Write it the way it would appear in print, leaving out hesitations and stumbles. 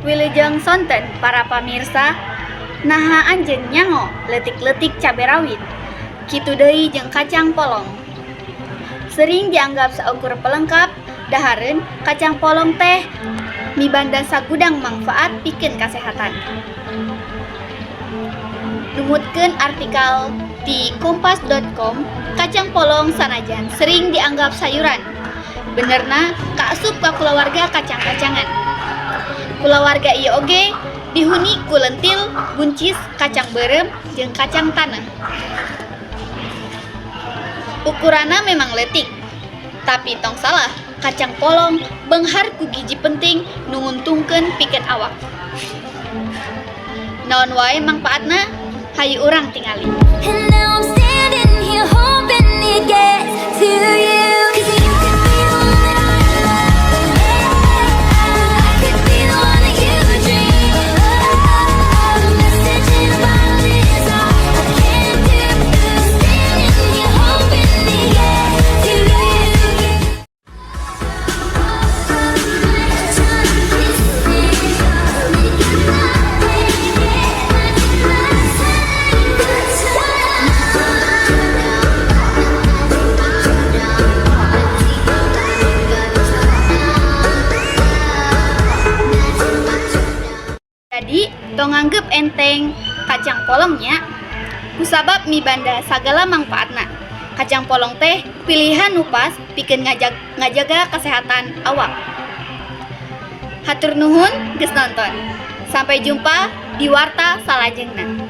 Wilujeng sonten para pamirsa, naha anjeun nyango leutik-leutik cabe rawit. Kitu deui jeung kacang polong. Sering dianggap saukur pelengkap, dahareun kacang polong teh mibanda sagudang manfaat pikeun kasehatan. Numutkeun artikel di kompas.com, kacang polong sanajan sering dianggap sayuran, benerna kaasup ka kulawarga kacang-kacangan. Kulawarga ieu oge dihuni ku lentil, buncis, kacang beureum, jeung kacang taneuh. Ukurana memang leutik, tapi tong salah, kacang polong beunghar ku giji penting nu nguntungkeun pikeun awak. Naon wae mangpaatna, hayu urang tingali. And now I'm standing here hoping it gets to you. 'Cause you could be the one that I love. I could be the one that you dream of. Message in a bottle is all I can do. Standing here hoping it gets to you. Jadi, tong nganggep enteng kacang polongnya, kusabab mibanda sagala mangpaatna. Kacang polong teh pilihan nu pas pikeun ngajaga kesehatan awak. Hatur nuhun geus nonton. Sampai jumpa di warta salajengna.